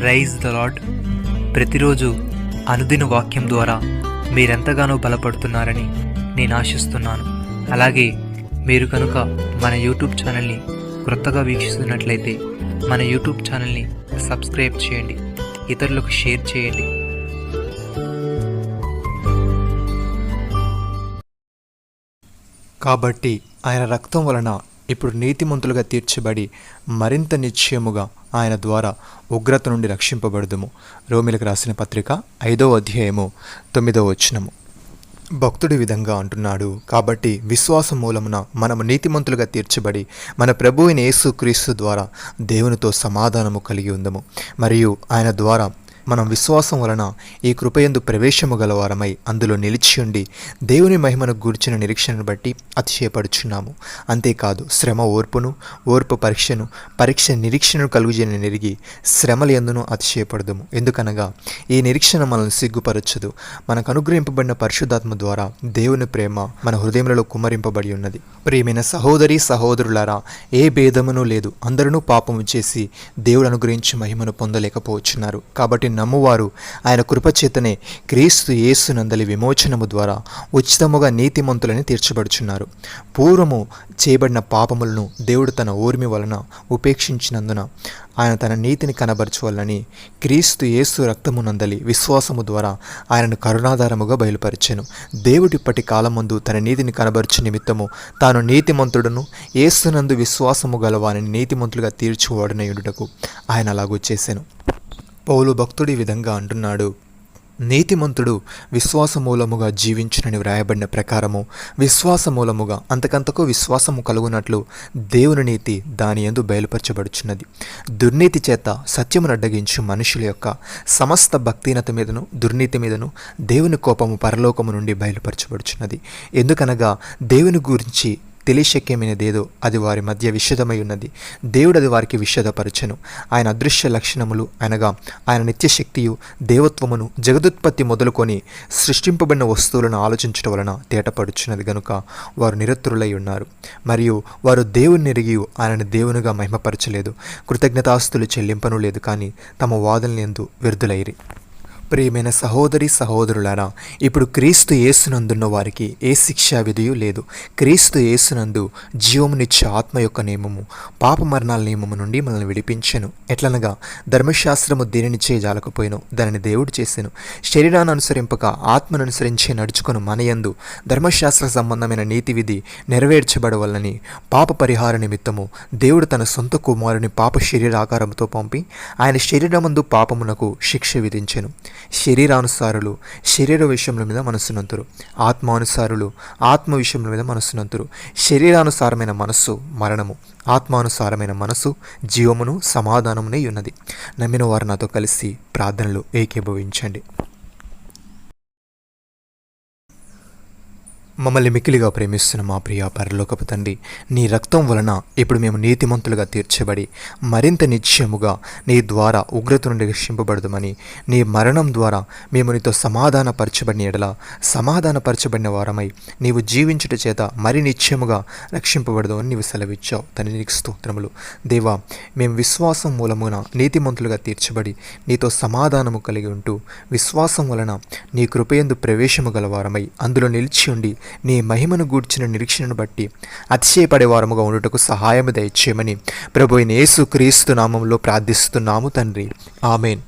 Rise the lord. ప్రతిరోజు అనుదిన వాక్యం ద్వారా మీరెంతగానో బలపడుతున్నారని నేను ఆశిస్తున్నాను. అలాగే మీరు కనుక మన యూట్యూబ్ ఛానల్ని క్రొత్తగా వీక్షిస్తున్నట్లయితే మన యూట్యూబ్ ఛానల్ని సబ్స్క్రైబ్ చేయండి, ఇతరులకు షేర్ చేయండి. కాబట్టి ఆయన రక్తం వలన ఇప్పుడు నీతిమంతులుగా తీర్చబడి మరింత నిశ్చయముగా ఆయన ద్వారా ఉగ్రత నుండి రక్షింపబడదుము. రోమిలకు రాసిన పత్రిక 5వ అధ్యాయము 9వ వచనము. భక్తుడి విధంగా అంటున్నాడు, కాబట్టి విశ్వాసం మూలమున మనము నీతిమంతులుగా తీర్చబడి మన ప్రభు అయిన యేసుక్రీస్తు ద్వారా దేవునితో సమాధానము కలిగి ఉందము. మరియు ఆయన ద్వారా మనం విశ్వాసం వలన ఈ కృపయందు ప్రవేశము గలవారమై అందులో నిలిచియుండి దేవుని మహిమను గూర్చిన నిరీక్షణను బట్టి అతిశయపడుచున్నాము. అంతేకాదు శ్రమ ఓర్పును, ఓర్పు పరీక్ష నిరీక్షణను కలుగుజేయని నెరిగి శ్రమల యందును అతిశయపడదుము. ఎందుకనగా ఈ నిరీక్షణ మనల్ని సిగ్గుపరచదు. మనకు అనుగ్రహింపబడిన పరిశుద్ధాత్మ ద్వారా దేవుని ప్రేమ మన హృదయములలో కుమ్మరింపబడి ఉన్నది. ప్రియమైన సహోదరి సహోదరులారా, ఏ భేదమును లేదు. అందరూ పాపము చేసి దేవుడు అనుగ్రహించి మహిమను పొందలేకపోవచ్చున్నారు. కాబట్టి నమ్మువారు ఆయన కృపచేతనే క్రీస్తు యేసునందలి విమోచనము ద్వారా ఉచితముగా నీతిమంతులని తీర్చబడుచున్నారు. పూర్వము చేయబడిన పాపములను దేవుడు తన ఓర్మి వలన ఉపేక్షించినందున ఆయన తన నీతిని కనబరచువలని క్రీస్తు యేసు రక్తమునందలి విశ్వాసము ద్వారా ఆయనను కరుణాధారముగా బయలుపరిచెను. దేవుడిప్పటి కాలమందు తన నీతిని కనబరచు నిమిత్తము తాను నీతిమంతుడును యేసునందు విశ్వాసము గలవాని నీతిమంతులుగా తీర్చువాడునయుడుటకు ఆయన అలాగూ చేసెను. పౌలు భక్తుడి విధంగా అంటున్నాడు, నీతిమంతుడు విశ్వాసమూలముగా జీవించునని వ్రాయబడిన ప్రకారము విశ్వాసమూలముగా అంతకంతకు విశ్వాసము కలుగునట్లు దేవుని నీతి దాని యందు బయలుపరచబడుచున్నది. దుర్నీతి చేత సత్యమును అడ్డగించు మనుషుల యొక్క సమస్త భక్తిహీనత మీదను దుర్నీతి మీదను దేవుని కోపము పరలోకము నుండి బయలుపరచబడుచున్నది. ఎందుకనగా దేవుని గురించి తెలియశక్యమైనదేదో అది వారి మధ్య విషదమై ఉన్నది. దేవుడు అది వారికి విషదపరచెను. ఆయన అదృశ్య లక్షణములు అనగా ఆయన నిత్యశక్తియు దేవత్వమును జగదుత్పత్తి మొదలుకొని సృష్టింపబడిన వస్తువులను ఆలోచించడం వలన తేటపడుచున్నది గనుక వారు నిరతురులై ఉన్నారు. మరియు వారు దేవుని ఎరిగి ఆయనను దేవునిగా మహిమపరచలేదు, కృతజ్ఞతాస్తులు చెల్లింపను లేదు, కానీ తమ వాదనలందు వ్యర్థులైరి. ప్రియమైన సహోదరి సహోదరులారా, ఇప్పుడు క్రీస్తు యేసునందున్న వారికి ఏ శిక్షా విధియు లేదు. క్రీస్తు యేసునందు జీవమునిచ్చే ఆత్మ యొక్క నియమము పాప మరణాల నియమము నుండి మనల్ని విడిపించెను. ఎట్లనగా ధర్మశాస్త్రము దేనిని చేయజాలకపోయినో దానిని దేవుడు చేసెను. శరీరాన్ని అనుసరింపక ఆత్మను అనుసరించి నడుచుకొని మనయందు ధర్మశాస్త్ర సంబంధమైన నీతి విధి నెరవేర్చబడవలని పాప పరిహార నిమిత్తము దేవుడు తన సొంత కుమారుని పాప శరీరాకారంతో పంపి ఆయన శరీరమందు పాపమునకు శిక్ష విధించెను. శరీరానుసారులు శరీర విషయముల మీద మనస్సునంతురు, ఆత్మానుసారులు ఆత్మ విషయముల మీద మనస్సునంతురు. శరీరానుసారమైన మనస్సు మరణము, ఆత్మానుసారమైన మనస్సు జీవమును సమాధానమునే ఉన్నది. నమ్మిన వారు నాతో కలిసి ప్రార్థనలు ఏకీభవించండి. మమ్మల్ని మిక్కిలిగా ప్రేమిస్తున్న మా ప్రియ పరలోకపు తండ్రి, నీ రక్తం వలన ఇప్పుడు మేము నీతిమంతులుగా తీర్చబడి మరింత నిశ్చయముగా నీ ద్వారా ఉగ్రత నుండి రక్షింపబడదుమని, నీ మరణం ద్వారా మేము నీతో సమాధానపరచబడిన ఎడల సమాధానపరచబడిన వారమై నీవు జీవించుట చేత మరి నిశ్చయముగా రక్షింపబడదు అని నీవు సెలవిచ్చావు. తండ్రి నీకు స్తోత్రములు. దేవా, మేము విశ్వాసం మూలమున నీతిమంతులుగా తీర్చబడి నీతో సమాధానము కలిగి ఉంటూ విశ్వాసం వలన నీ కృపయందు ప్రవేశము గలవారమై అందులో నిలిచి ఉండి నీ మహిమను గూర్చిన నిరీక్షణను బట్టి అతిశయపడేవారముగా ఉండుటకు సహాయము దయచేయమని ప్రభు అయిన యేసుక్రీస్తు నామములో ప్రార్థిస్తున్నాము తండ్రి. ఆమేన్.